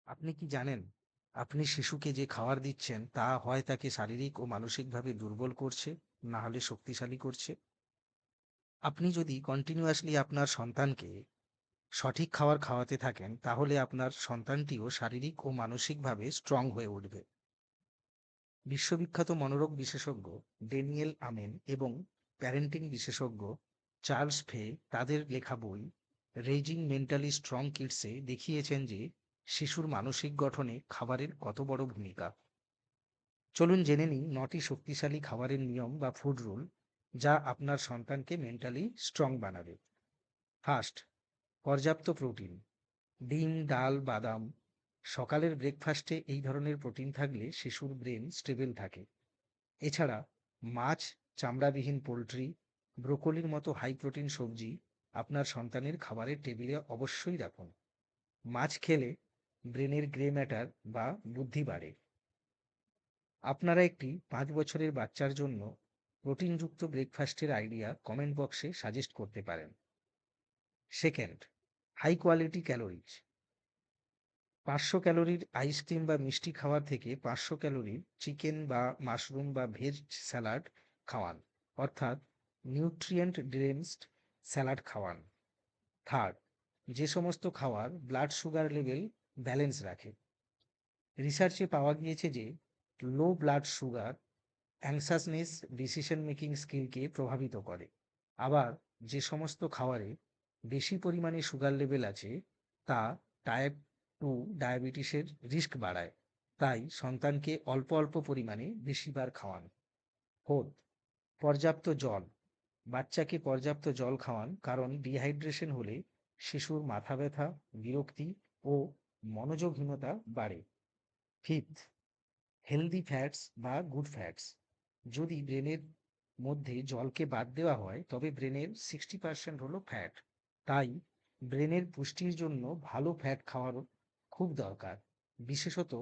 আপনি কি জানেন? আপনি শিশুকে যে খাবার দিচ্ছেন তা হয় তাকে শারীরিক ও মানসিকভাবে দুর্বল করছে, না হলে শক্তিশালী করছে। আপনি যদি কন্টিনিউয়াসলি আপনার সন্তানকে সঠিক খাবার খাওয়াতে থাকেন, তাহলে আপনার সন্তানটিও শারীরিক ও মানসিকভাবে স্ট্রং হয়ে উঠবে। বিশ্ববিখ্যাত মনোরোগ বিশেষজ্ঞ ড্যানিয়েল আমেন এবং প্যারেন্টিং বিশেষজ্ঞ চার্লস ফে তাদের লেখা বই রেইজিং মেন্টালি স্ট্রং কিডসে দেখিয়েছেন যে শিশুর মানসিক গঠনে খাবারের কত বড় ভূমিকা। চলুন জেনে নিই ৯টি শক্তিশালী খাবারের নিয়ম বা ফুড রুল যা আপনার সন্তানকে মেন্টালি স্ট্রং বানাবে। ফার্স্ট, পর্যাপ্ত প্রোটিন। ডিম, ডাল, বাদাম। সকালের ব্রেকফাস্টে এই ধরনের প্রোটিন থাকলে শিশুর ব্রেন স্টেবল থাকে। এছাড়া মাছ, চামড়াবিহীন পোলট্রি, ব্রোকলির মতো হাই প্রোটিন সবজি আপনার সন্তানের খাবারের টেবিলে অবশ্যই রাখুন। মাছ খেলে ব্রেনের গ্রে ম্যাটার বা বুদ্ধি বাড়ে। আপনারা একটি ৫ বছরের বাচ্চার জন্য প্রোটিনযুক্ত ব্রেকফাস্টের আইডিয়া কমেন্ট বক্সে সাজেস্ট করতে পারেন। Second, high quality calories. ৫০০ ক্যালোরির আইসক্রিম বা মিষ্টি খাওয়ার থেকে ৫০০ ক্যালোরির চিকেন বা মাশরুম বা ভেজ স্যালাড খাওয়ান, অর্থাৎ নিউট্রিয়েন্ট ডেন্সড স্যালাড খাওয়ান। থার্ড, যে সমস্ত খাবার ব্লাড সুগার লেভেল ব্যালেন্স রাখে। রিসার্চে পাওয়া গিয়েছে যে low blood sugar anxiousness decision making স্কিলকে প্রভাবিত করে। আবার যে সমস্ত খাবারে বেশি পরিমাণে সুগার লেভেল আছে তা টাইপ 2 ডায়াবেটিসের রিস্ক বাড়ায়। তাই সন্তানকে অল্প অল্প পরিমাণে বেশিবার খাওয়ান। ফোর্থ, পর্যাপ্ত জল। বাচ্চাকে পর্যাপ্ত জল খাওয়ান, কারণ ডিহাইড্রেশন হলে শিশুর মাথা ব্যথা, বিরক্তি ও মনোযোগহীনতা বাড়ে। ফিফথ, হেলদি ফ্যাটস বা গুড ফ্যাটস। যদি ব্রেনের মধ্যে জলকে বাদ দেওয়া হয় তবে ব্রেনের 60% হলো ফ্যাট। তাই ব্রেনের পুষ্টির জন্য ভালো ফ্যাট খাওয়ার খুব দরকার, বিশেষত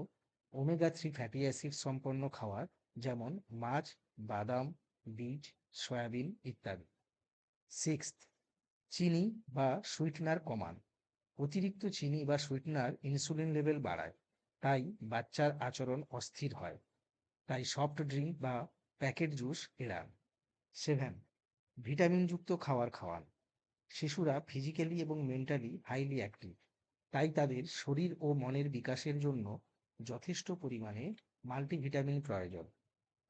ওমেগা 3 ফ্যাটি অ্যাসিড সম্পন্ন খাবার, যেমন মাছ, বাদাম, বীজ, সয়াবিন ইত্যাদি। সিক্সথ, চিনি বা সুইটনার কমান। অতিরিক্ত চিনি বা সুইটনার ইনসুলিন লেভেল বাড়ায়, তাই বাচ্চার আচরণ অস্থির হয়। তাই সফট ড্রিঙ্ক বা প্যাকেট জুস এড়ান। সেভেন, ভিটামিনযুক্ত খাবার খাওয়ান। শিশুরা ফিজিক্যালি এবং মেন্টালি হাইলি অ্যাক্টিভ, তাই তাদের শরীর ও মনের বিকাশের জন্য যথেষ্ট পরিমাণে মাল্টিভিটামিন প্রয়োজন।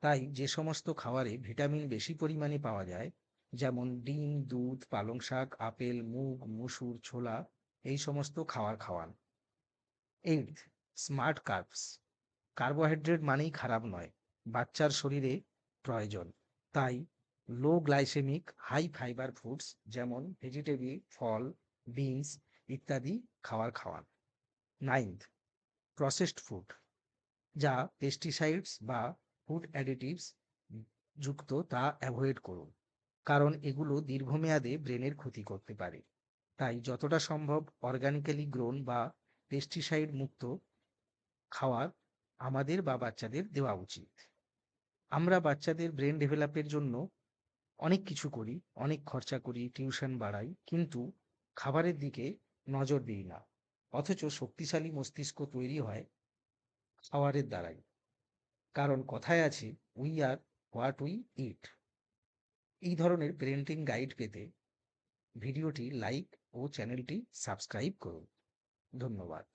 তাই যে সমস্ত খাবারে ভিটামিন বেশি পরিমাণে পাওয়া যায়, যেমন ডিম, দুধ, পালং শাক, আপেল, মুগ, মসুর, ছোলা, এই সমস্ত খাবার খাওয়ান। Eight, smart carbs. কার্বোহাইড্রেট মানেই খারাপ নয়, বাচ্চার শরীরে প্রয়োজন। তাই লো গ্লাইসেমিক হাই ফাইবার ফুডস যেমন ভেজিটেবল, ফল, বিনস ইত্যাদি খাবার খাওয়ান। নাইন্থ, প্রসেসড ফুড, যা পেস্টিসাইডস বা ফুড অ্যাডিটিভস যুক্ত তা অ্যাভয়েড করুন, কারণ এগুলো দীর্ঘমেয়াদে ব্রেনের ক্ষতি করতে পারে। তাই যতটা সম্ভব অর্গানিক্যালি গ্রোন বা পেস্টিসাইড মুক্ত খাওয়ার আমাদের বা বাচ্চাদের দেওয়া উচিত। আমরা বাচ্চাদের ব্রেন ডেভেলপের জন্য অনেক কিছু করি, অনেক খরচা করি, টিউশন বাড়াই, কিন্তু খাবারের দিকে নজর দিই না। অথচ শক্তিশালী মস্তিষ্ক তৈরি হয় খাবারের দ্বারাই। কারণ কথায় আছে, we are what we eat. এই ধরনের পেরেন্টিং গাইড পেতে ভিডিওটি লাইক ও চ্যানেলটি সাবস্ক্রাইব করুন। ধন্যবাদ।